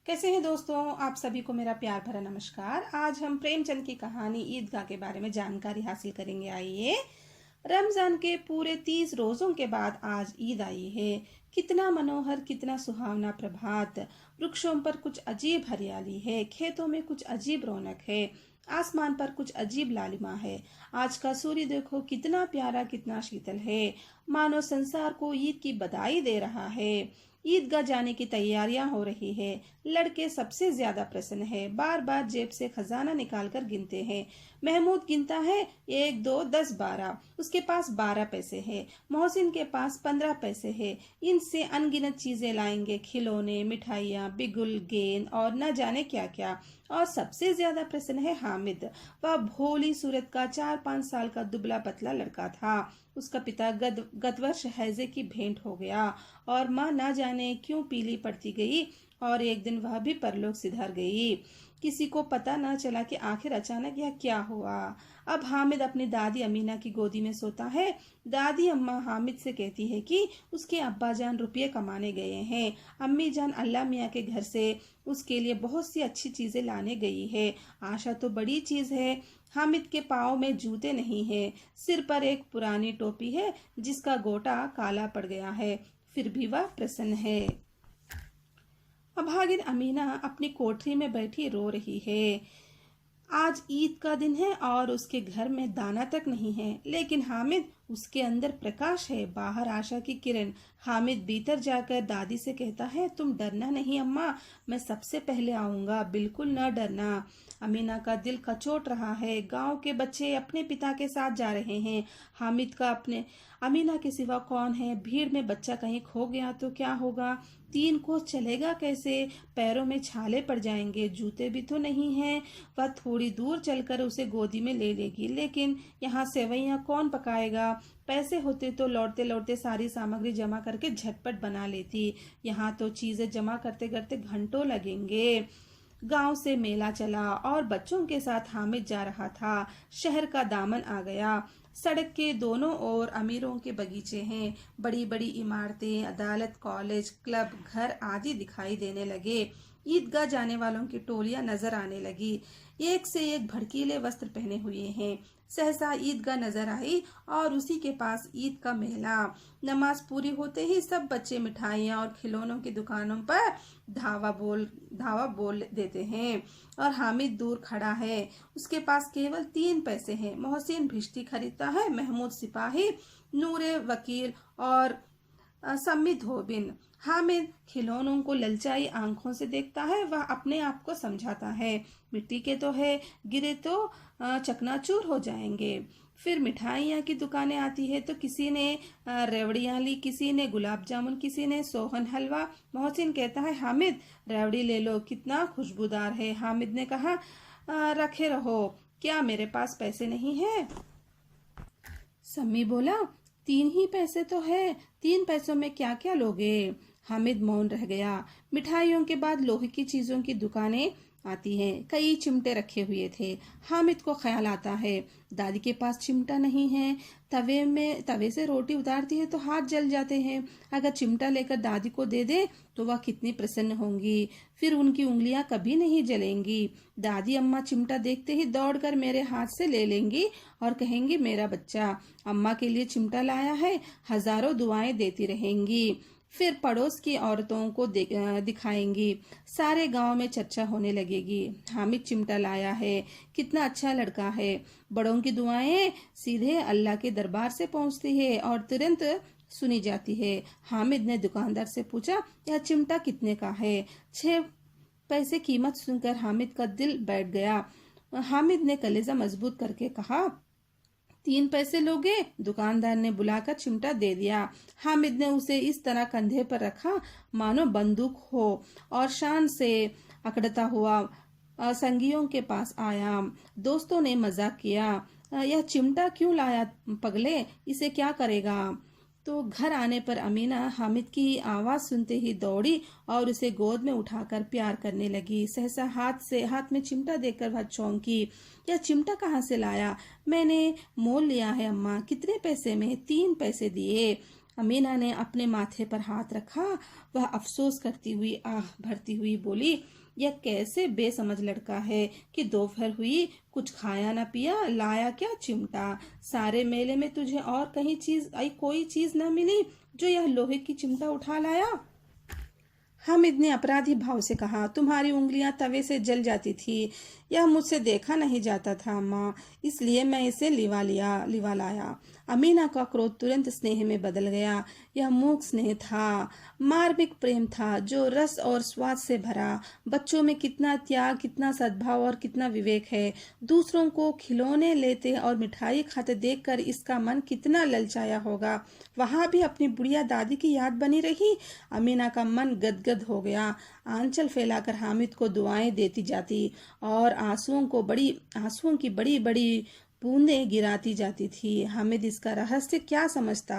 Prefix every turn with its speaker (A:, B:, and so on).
A: कैसे हैं दोस्तों, आप सभी को मेरा प्यार भरा नमस्कार। आज हम प्रेमचंद की कहानी ईदगाह के बारे में जानकारी हासिल करेंगे। आइए, रमजान के पूरे 30 रोजों के बाद आज ईद आई है। कितना मनोहर, कितना सुहावना प्रभात। वृक्षों पर कुछ अजीब हरियाली है, खेतों में कुछ अजीब रौनक है, आसमान पर कुछ अजीब लालिमा है। आज का सूर्य देखो, कितना प्यारा, कितना शीतल है, मानो संसार को ईद की बधाई दे रहा है। ईदगाह जाने की तैयारियां हो रही है। लड़के सबसे ज्यादा प्रसन्न है, बार बार जेब से खजाना निकालकर गिनते हैं। महमूद गिनता है, 1 2 10 12। उसके पास 12 पैसे है। मोहसिन के पास 15 पैसे है। इनसे अनगिनत चीजें लाएंगे, खिलौने, मिठाइयाँ, बिगुल, गेंद और न जाने क्या क्या। और सबसे ज्यादा प्रसन्न है हामिद। वह भोली सूरत का 4-5 साल का दुबला पतला लड़का था। उसका पिता गत वर्ष हैजे की भेंट हो गया और माँ ना जाने क्यों पीली पड़ती गई और एक दिन वह भी परलोक सिधार गई। किसी को पता न चला कि आखिर अचानक यह क्या हुआ। अब हामिद अपनी दादी अमीना की गोदी में सोता है। दादी अम्मा हामिद से कहती है कि उसके अब्बा जान रुपये कमाने गए हैं। अम्मी जान अल्लाह मियाँ के घर से उसके लिए बहुत सी अच्छी चीजें लाने गई है। आशा तो बड़ी चीज है। हामिद के पाँव में जूते नहीं है, सिर पर एक पुरानी टोपी है जिसका गोटा काला पड़ गया है, फिर भी वह प्रसन्न है। अभागिन अमीना अपनी कोठरी में बैठी रो रही है। आज ईद का दिन है और उसके घर में दाना तक नहीं है, लेकिन हामिद, उसके अंदर प्रकाश है, बाहर आशा की किरण। हामिद भीतर जाकर दादी से कहता है, तुम डरना नहीं अम्मा, मैं सबसे पहले आऊंगा, बिल्कुल न डरना। अमीना का दिल कचोट रहा है। गांव के बच्चे अपने पिता के साथ जा रहे हैं। हामिद का अपने अमीना के सिवा कौन है? भीड़ में बच्चा कहीं खो गया तो क्या होगा? 3 कोस चलेगा कैसे? पैरों में छाले पड़ जाएंगे, जूते भी तो नहीं हैं। वह थोड़ी दूर चलकर उसे गोदी में ले लेगी, लेकिन यहाँ सेवैयाँ कौन पकाएगा? पैसे होते तो लौटते लौटते सारी सामग्री जमा करके झटपट बना लेती। यहाँ तो चीजें जमा करते करते घंटों लगेंगे। गांव से मेला चला और बच्चों के साथ हामिद जा रहा था। शहर का दामन आ गया। सड़क के दोनों ओर अमीरों के बगीचे हैं। बड़ी बड़ी इमारतें, अदालत, कॉलेज, क्लब, घर आदि दिखाई देने लगे। ईदगाह जाने वालों की टोलियां नजर आने लगी। एक से एक भड़कीले वस्त्र पहने हुए हैं। सहसा ईदगाह नजर आई और उसी के पास ईद का मेला। नमाज पूरी होते ही सब बच्चे मिठाइयाँ और खिलौनों की दुकानों पर धावा बोल देते हैं और हामिद दूर खड़ा है। उसके पास केवल 3 पैसे हैं। मोहसिन भिश्ती खरीदता है, महमूद सिपाही, नूरे वकील और सम्मी धोबिन। हामिद खिलौनों को ललचाई आंखों से देखता है। वह अपने आप को समझाता है, मिट्टी के तो है, गिरे तो चकनाचूर हो जाएंगे। फिर मिठाइयाँ की दुकानें आती है तो किसी ने रेवड़ियाँ ली, किसी ने गुलाब जामुन, किसी ने सोहन हलवा। मोहसिन कहता है, हामिद रेवड़ी ले लो, कितना खुशबूदार है। हामिद ने कहा, रखे रहो, क्या मेरे पास पैसे नहीं है? सम्मी बोला, 3 ही पैसे तो है, 3 पैसों में क्या क्या लोगे? हामिद मौन रह गया। मिठाइयों के बाद लोहे की चीजों की दुकानें आती हैं। कई चिमटे रखे हुए थे। हामिद को ख्याल आता है, दादी के पास चिमटा नहीं है। तवे से रोटी उतारती है तो हाथ जल जाते हैं। अगर चिमटा लेकर दादी को दे दे तो वह कितनी प्रसन्न होंगी, फिर उनकी उंगलियां कभी नहीं जलेंगी। दादी अम्मा चिमटा देखते ही दौड़कर मेरे हाथ से ले लेंगी और कहेंगी, मेरा बच्चा अम्मा के लिए चिमटा लाया है, हजारों दुआएं देती रहेंगी। फिर पड़ोस की औरतों को दिखाएंगी। सारे गांव में चर्चा होने लगेगी, हामिद चिमटा लाया है, कितना अच्छा लड़का है। बड़ों की दुआएं सीधे अल्लाह के दरबार से पहुंचती है और तुरंत सुनी जाती है। हामिद ने दुकानदार से पूछा, यह चिमटा कितने का है? 6 पैसे कीमत सुनकर हामिद का दिल बैठ गया। हामिद ने कलेजा मजबूत करके कहा, 3 पैसे लोगे? दुकानदार ने बुलाकर चिमटा दे दिया। हामिद ने उसे इस तरह कंधे पर रखा मानो बंदूक हो और शान से अकड़ता हुआ संगियों के पास आया। दोस्तों ने मजाक किया, यह चिमटा क्यों लाया पगले, इसे क्या करेगा? तो घर आने पर अमीना हामिद की आवाज सुनते ही दौड़ी और उसे गोद में उठाकर प्यार करने लगी। सहसा हाथ में चिमटा देखकर वह चौंकी। यह चिमटा कहाँ से लाया? मैंने मोल लिया है अम्मा। कितने पैसे में? 3 पैसे दिए। अमीना ने अपने माथे पर हाथ रखा। वह अफसोस करती हुई आह भरती हुई बोली, यह कैसे बेसमझ लड़का है कि दोपहर हुई कुछ खाया न पिया, लाया क्या चिमटा। सारे मेले में तुझे और कहीं कोई चीज न मिली जो यह लोहे की चिमटा उठा लाया। हामिद ने अपराधी भाव से कहा, तुम्हारी उंगलियां तवे से जल जाती थी। यह मुझसे देखा नहीं जाता था अम्मा, इसलिए मैं इसे लिवा लाया। अमीना का क्रोध तुरंत स्नेह में बदल गया। यह मूक स्नेह था, मार्मिक प्रेम था जो रस और स्वाद से भरा। बच्चों में कितना त्याग, कितना सद्भाव और कितना विवेक है। दूसरों को खिलौने लेते और मिठाई खाते देखकर इसका मन कितना ललचाया होगा। वहां भी अपनी बुढ़िया दादी की याद बनी रही। अमीना का मन गदगद हो गया। आंचल फैलाकर हामिद को दुआएं देती जाती और आंसुओं की बड़ी बड़ी बूंदें गिराती जाती थी। हामिद इसका रहस्य क्या समझता।